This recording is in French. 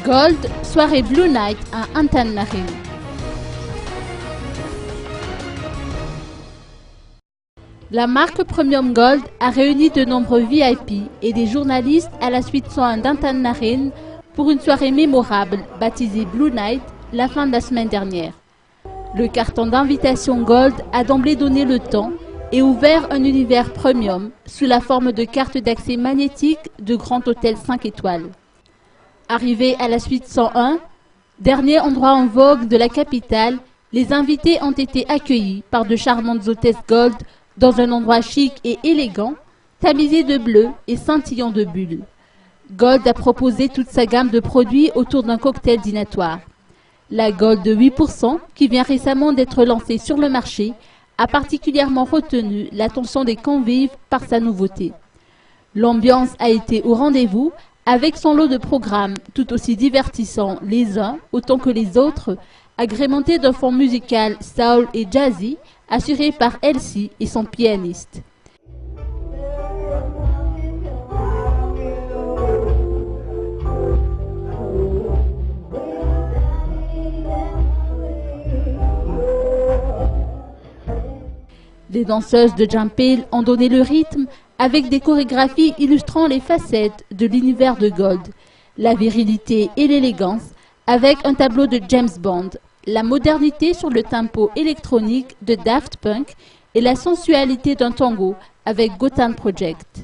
Gold, soirée Blue Night à Antananarivo. La marque Premium Gold a réuni de nombreux VIP et des journalistes à la suite 101 d'Antananarivo pour une soirée mémorable baptisée Blue Night la fin de la semaine dernière. Le carton d'invitation Gold a d'emblée donné le temps et ouvert un univers premium sous la forme de cartes d'accès magnétiques de Grand Hôtel 5 étoiles. Arrivés à la suite 101, dernier endroit en vogue de la capitale, les invités ont été accueillis par de charmantes hôtesses Gold dans un endroit chic et élégant, tamisé de bleu et scintillant de bulles. Gold a proposé toute sa gamme de produits autour d'un cocktail dînatoire. La Gold de 8%, qui vient récemment d'être lancée sur le marché, a particulièrement retenu l'attention des convives par sa nouveauté. L'ambiance a été au rendez-vous avec son lot de programmes tout aussi divertissants les uns autant que les autres, agrémentés d'un fond musical soul et jazzy assuré par Elsie et son pianiste. Les danseuses de Jumpel ont donné le rythme avec des chorégraphies illustrant les facettes de l'univers de Gold, la virilité et l'élégance avec un tableau de James Bond, la modernité sur le tempo électronique de Daft Punk et la sensualité d'un tango avec Gotham Project.